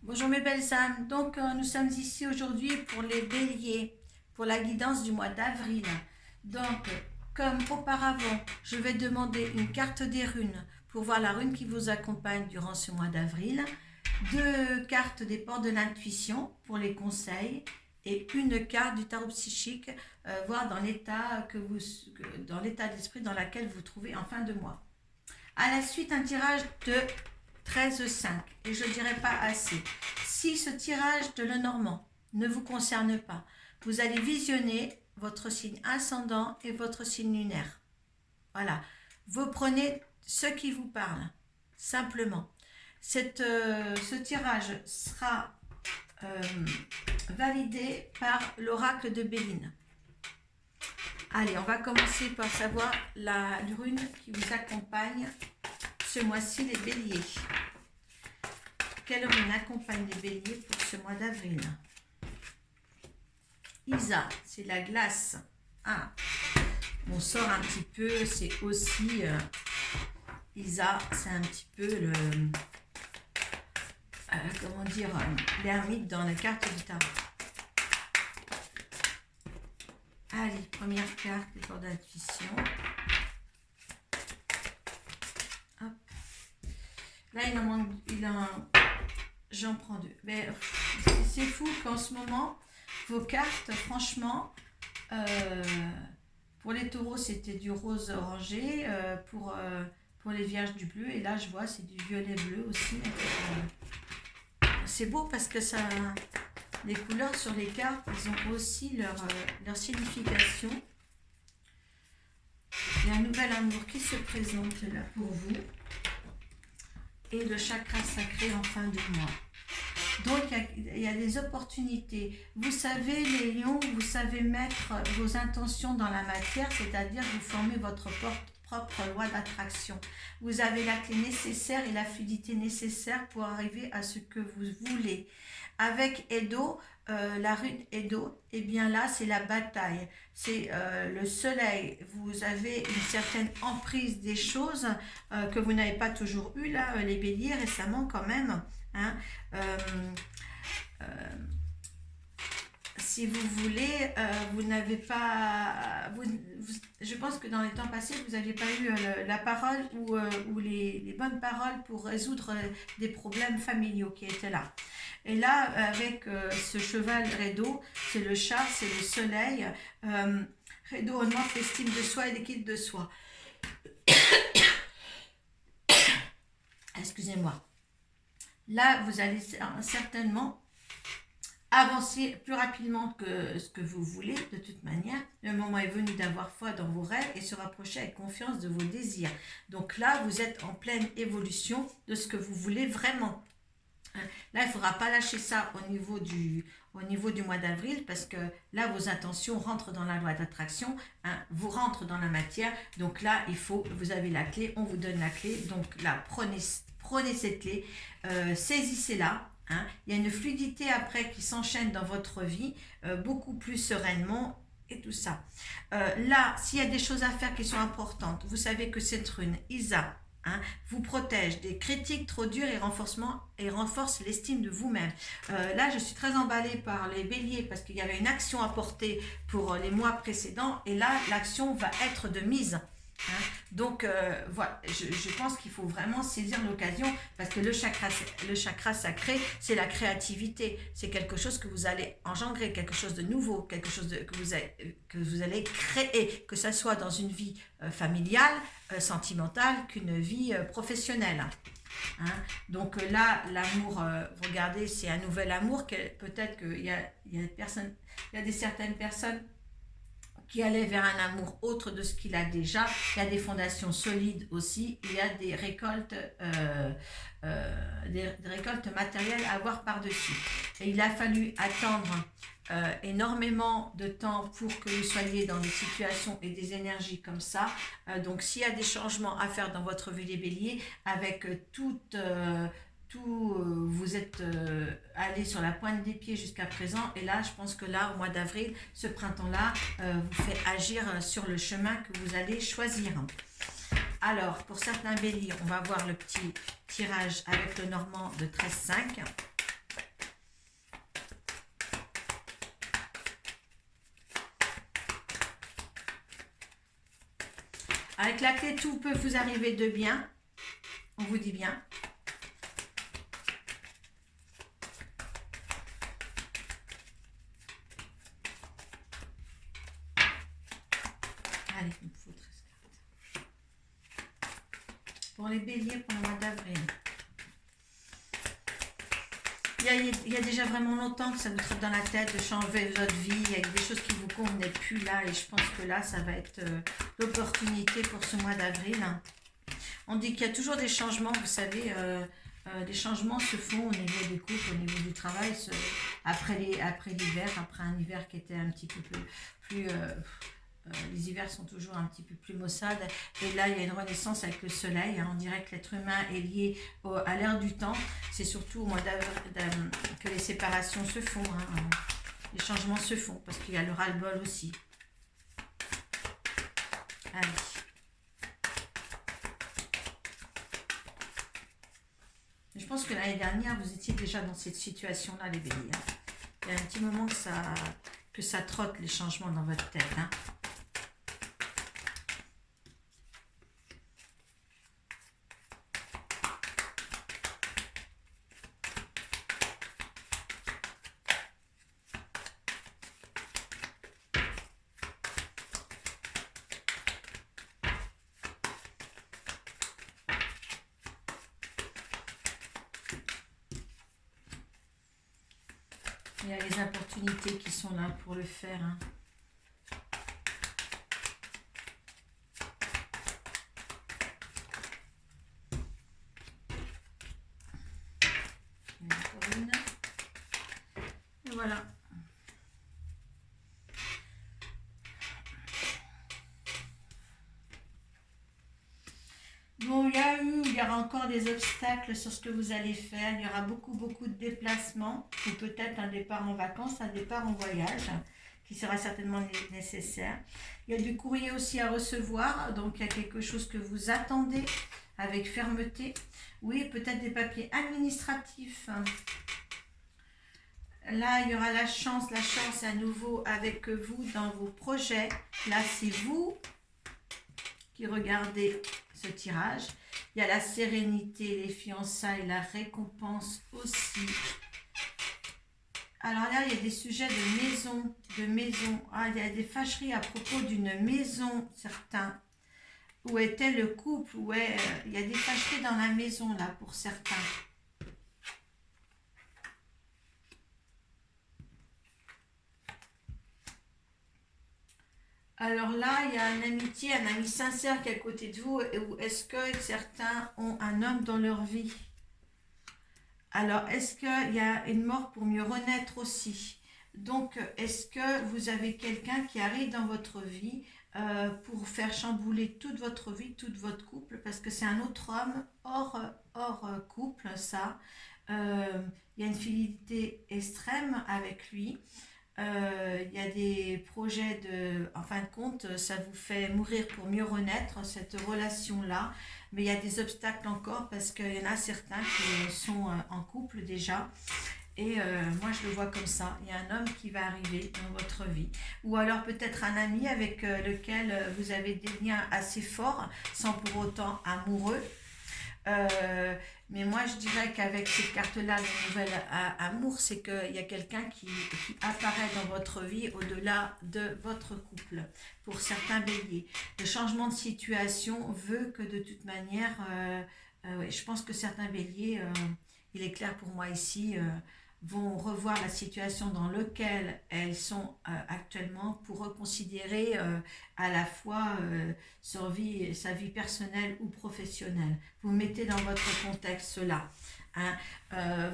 Bonjour mes belles âmes, donc nous sommes ici aujourd'hui pour les béliers, pour la guidance du mois d'avril. Donc, comme auparavant, je vais demander une carte des runes pour voir la rune qui vous accompagne durant ce mois d'avril, deux cartes des portes de l'intuition pour les conseils et une carte du tarot psychique, voir dans l'état dans l'état d'esprit dans lequel vous vous trouvez en fin de mois. À la suite, un tirage de 13,5 et je ne dirais pas assez. Si ce tirage de Lenormand ne vous concerne pas, vous allez visionner votre signe ascendant et votre signe lunaire. Voilà. Vous prenez ce qui vous parle, simplement. Ce tirage sera euh, validé par l'oracle de Béline. Allez, on va commencer par savoir la rune qui vous accompagne ce mois-ci, les béliers. Quelle rune accompagne les béliers pour ce mois d'avril? Isa, c'est la glace. Ah, on sort un petit peu, c'est aussi Isa, c'est un petit peu le comment dire, l'ermite dans la carte du tarot. Allez, première carte, les portes d'intuition. Hop. Là, il en manque, j'en prends deux. Mais c'est fou qu'en ce moment, vos cartes, franchement, pour les taureaux, c'était du rose orangé, pour les vierges du bleu, et là, je vois, c'est du violet bleu aussi. C'est beau parce que ça, les couleurs sur les cartes, ils ont aussi leur signification. Il y a un nouvel amour qui se présente là pour vous. Et le chakra sacré en fin de mois. Donc, il y a des opportunités. Vous savez, les lions, vous savez mettre vos intentions dans la matière, c'est-à-dire vous formez votre propre loi d'attraction. Vous avez la clé nécessaire et la fluidité nécessaire pour arriver à ce que vous voulez. Avec Edo, la rune Edo, et bien là, c'est la bataille. C'est le soleil. Vous avez une certaine emprise des choses que vous n'avez pas toujours eu, là, les béliers, récemment quand même. Hein. Si vous voulez, vous n'avez pas... je pense que dans les temps passés, vous n'aviez pas eu la parole ou les bonnes paroles pour résoudre des problèmes familiaux qui étaient là. Et là, avec ce cheval Redo, c'est le chat, c'est le soleil. Redo augmente l'estime de soi et l'équipe de soi. Excusez-moi. Là, vous allez certainement avancer plus rapidement que ce que vous voulez, de toute manière. Le moment est venu d'avoir foi dans vos rêves et se rapprocher avec confiance de vos désirs. Donc là, vous êtes en pleine évolution de ce que vous voulez vraiment. Là, il ne faudra pas lâcher ça au niveau du mois d'avril parce que là, vos intentions rentrent dans la loi d'attraction, hein, vous rentrent dans la matière. Donc là, vous avez la clé, on vous donne la clé. Donc là, prenez cette clé, saisissez-la. Hein. Il y a une fluidité après qui s'enchaîne dans votre vie, beaucoup plus sereinement et tout ça. Là, s'il y a des choses à faire qui sont importantes, vous savez que cette rune, Isa, hein, vous protège des critiques trop dures et renforce l'estime de vous-même. Là, je suis très emballée par les béliers parce qu'il y avait une action à porter pour les mois précédents et là, l'action va être de mise. Hein. Donc voilà, je pense qu'il faut vraiment saisir l'occasion parce que le chakra sacré, c'est la créativité, c'est quelque chose que vous allez engendrer, quelque chose de nouveau, quelque chose que vous allez créer, que ça soit dans une vie familiale, sentimentale, qu'une vie professionnelle. Hein. Donc là, l'amour, regardez, c'est un nouvel amour, peut-être qu'il y a certaines personnes qui allait vers un amour autre de ce qu'il a déjà. Il y a des fondations solides aussi. Il y a des récoltes matérielles à avoir par-dessus. Et il a fallu attendre énormément de temps pour que vous soyez dans des situations et des énergies comme ça. Donc s'il y a des changements à faire dans votre vie les béliers, avec vous êtes allé sur la pointe des pieds jusqu'à présent et là je pense que là au mois d'avril, ce printemps-là vous fait agir sur le chemin que vous allez choisir. Alors pour certains béliers, on va voir le petit tirage avec le normand de 13,5. Avec la clé, tout peut vous arriver de bien. On vous dit bien. Allez, il me faut 13 cartes. Pour les béliers, pour le mois d'avril. Il y a déjà vraiment longtemps que ça vous trotte dans la tête de changer votre vie. Il y a des choses qui vous convenaient plus là. Et je pense que là, ça va être l'opportunité pour ce mois d'avril. On dit qu'il y a toujours des changements. Vous savez, des changements se font au niveau des couples, au niveau du travail. Après l'hiver, après un hiver qui était un petit peu plus les hivers sont toujours un petit peu plus maussades. Et là, il y a une renaissance avec le soleil. On dirait que l'être humain est lié à l'ère du temps. C'est surtout au mois d'avril que les séparations se font. Les changements se font parce qu'il y a le ras-le-bol aussi. Allez. Je pense que l'année dernière, vous étiez déjà dans cette situation-là, les béliers. Il y a un petit moment que ça trotte les changements dans votre tête. Il y a les opportunités qui sont là pour le faire. Encore une. Et voilà. Bon, il y aura encore des obstacles sur ce que vous allez faire. Il y aura beaucoup de déplacements, ou peut-être un départ en vacances, un départ en voyage, qui sera certainement nécessaire. Il y a du courrier aussi à recevoir, donc il y a quelque chose que vous attendez avec fermeté. Oui, peut-être des papiers administratifs. Là, il y aura la chance à nouveau avec vous dans vos projets. Là, c'est vous qui regardez ce tirage. Il y a la sérénité, les fiançailles, la récompense aussi. Alors là, il y a des sujets de maison. Ah, il y a des fâcheries à propos d'une maison, certains. Où était le couple? Il y a des fâcheries dans la maison, là, pour certains. Alors là, il y a un ami sincère qui est à côté de vous. Ou est-ce que certains ont un homme dans leur vie? Alors, est-ce qu'il y a une mort pour mieux renaître aussi? Donc, est-ce que vous avez quelqu'un qui arrive dans votre vie pour faire chambouler toute votre vie, tout votre couple? Parce que c'est un autre homme hors couple, ça. Il y a une fidélité extrême avec lui. Il y a des projets en fin de compte, ça vous fait mourir pour mieux renaître, cette relation-là. Mais il y a des obstacles encore parce qu'il y en a certains qui sont en couple déjà. Et moi, je le vois comme ça. Il y a un homme qui va arriver dans votre vie. Ou alors peut-être un ami avec lequel vous avez des liens assez forts, sans pour autant amoureux. Mais moi, je dirais qu'avec cette carte-là, le nouvel amour, c'est qu'il y a quelqu'un qui apparaît dans votre vie au-delà de votre couple. Pour certains béliers, le changement de situation veut que de toute manière, je pense que certains béliers, il est clair pour moi ici, vont revoir la situation dans laquelle elles sont actuellement pour reconsidérer à la fois sa vie personnelle ou professionnelle. Vous mettez dans votre contexte là.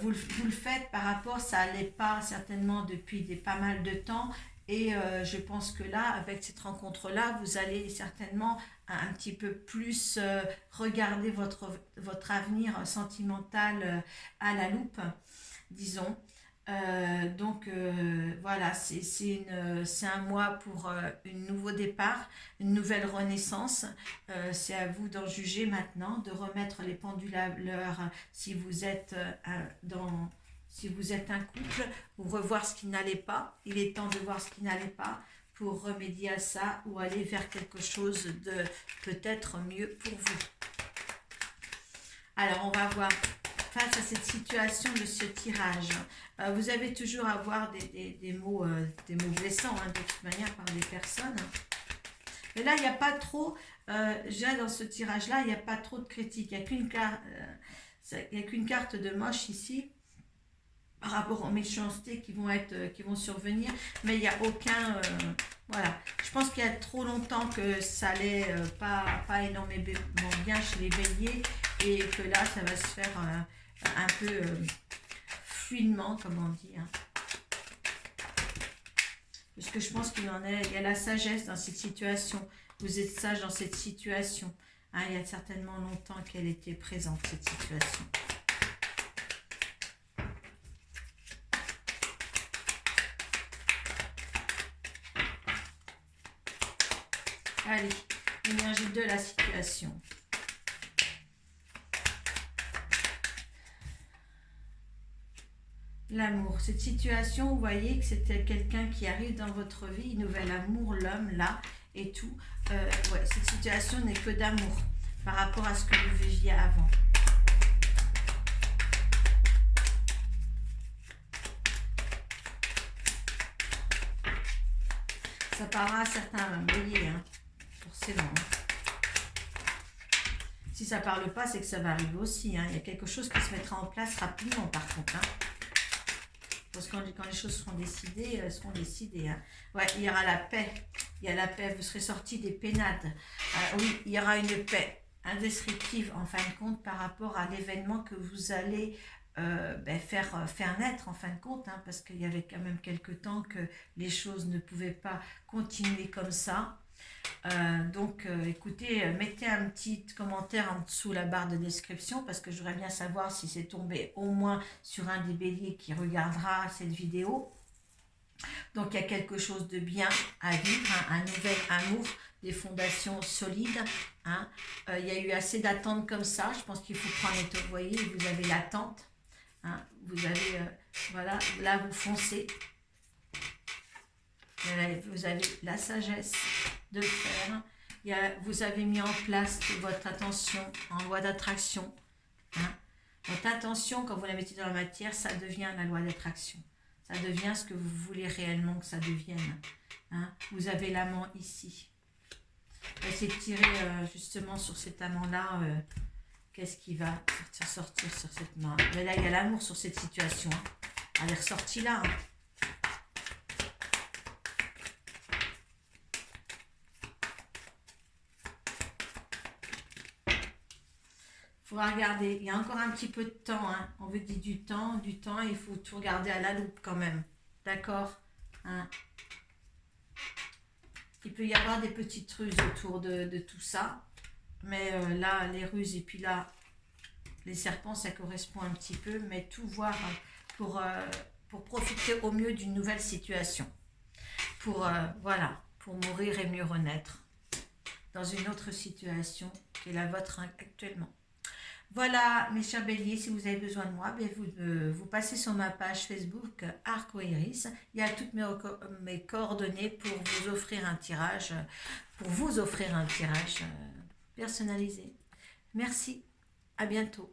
Vous le faites par rapport, ça n'allait pas certainement depuis pas mal de temps. Et je pense que là, avec cette rencontre-là, vous allez certainement un petit peu plus regarder votre avenir sentimental à la loupe, disons. Voilà, c'est un mois pour un nouveau départ, une nouvelle renaissance. C'est à vous d'en juger maintenant, de remettre les pendules à l'heure si vous êtes si vous êtes un couple, ou revoir ce qui n'allait pas. Il est temps de voir ce qui n'allait pas pour remédier à ça ou aller vers quelque chose de peut-être mieux pour vous. Alors, on va voir face à cette situation de ce tirage. Vous avez toujours à avoir des mots blessants, de toute manière, par des personnes. Mais là, il n'y a pas trop, déjà dans ce tirage-là, il n'y a pas trop de critiques. Il n'y a qu'une carte de moche ici, par rapport aux méchancetés qui vont survenir. Mais il n'y a aucun... voilà. Je pense qu'il y a trop longtemps que ça allait pas énormément bien chez les béliers. Et que là, ça va se faire un peu fluidement, comme on dit. Parce que je pense il y a la sagesse dans cette situation. Vous êtes sage dans cette situation. Il y a certainement longtemps qu'elle était présente, cette situation. Allez, énergie de la situation. L'amour, cette situation, vous voyez que c'était quelqu'un qui arrive dans votre vie, nouvel amour, l'homme là et tout. Ouais, cette situation n'est que d'amour par rapport à ce que vous viviez avant. Ça parlera à certains béliers, forcément. Si ça ne parle pas, c'est que ça va arriver aussi. Il y a quelque chose qui se mettra en place rapidement par contre. Parce que quand les choses seront décidées, elles seront décidées. Ouais, il y aura la paix. Il y a la paix. Vous serez sortis des pénades. Oui, il y aura une paix indescriptible en fin de compte par rapport à l'événement que vous allez faire naître en fin de compte. Parce qu'il y avait quand même quelque temps que les choses ne pouvaient pas continuer comme ça. Donc écoutez, mettez un petit commentaire en dessous la barre de description parce que j'aimerais bien savoir si c'est tombé au moins sur un des béliers qui regardera cette vidéo. Donc il y a quelque chose de bien à vivre, un nouvel amour, des fondations solides. Il y a eu assez d'attentes comme ça, je pense qu'il faut prendre les vous voyez, vous avez l'attente, vous avez, voilà, là vous foncez, vous avez la sagesse de le faire. Vous avez mis en place votre attention en loi d'attraction. Votre attention, quand vous la mettez dans la matière, ça devient la loi d'attraction. Ça devient ce que vous voulez réellement que ça devienne. Vous avez l'amant ici. Essayez de tirer justement sur cet amant-là. Qu'est-ce qui va sortir sur cette main? Mais là, il y a l'amour sur cette situation. Elle est ressortie là. Il faudra regarder, il y a encore un petit peu de temps, on veut dire du temps, il faut tout regarder à la loupe quand même, d'accord, Il peut y avoir des petites ruses autour de tout ça, mais là, les ruses et puis là, les serpents, ça correspond un petit peu, mais tout voir pour profiter au mieux d'une nouvelle situation, voilà, pour mourir et mieux renaître dans une autre situation qui est la vôtre actuellement. Voilà, mes chers béliers, si vous avez besoin de moi, vous passez sur ma page Facebook Arcoiris. Il y a toutes mes coordonnées pour vous offrir un tirage, personnalisé. Merci, à bientôt.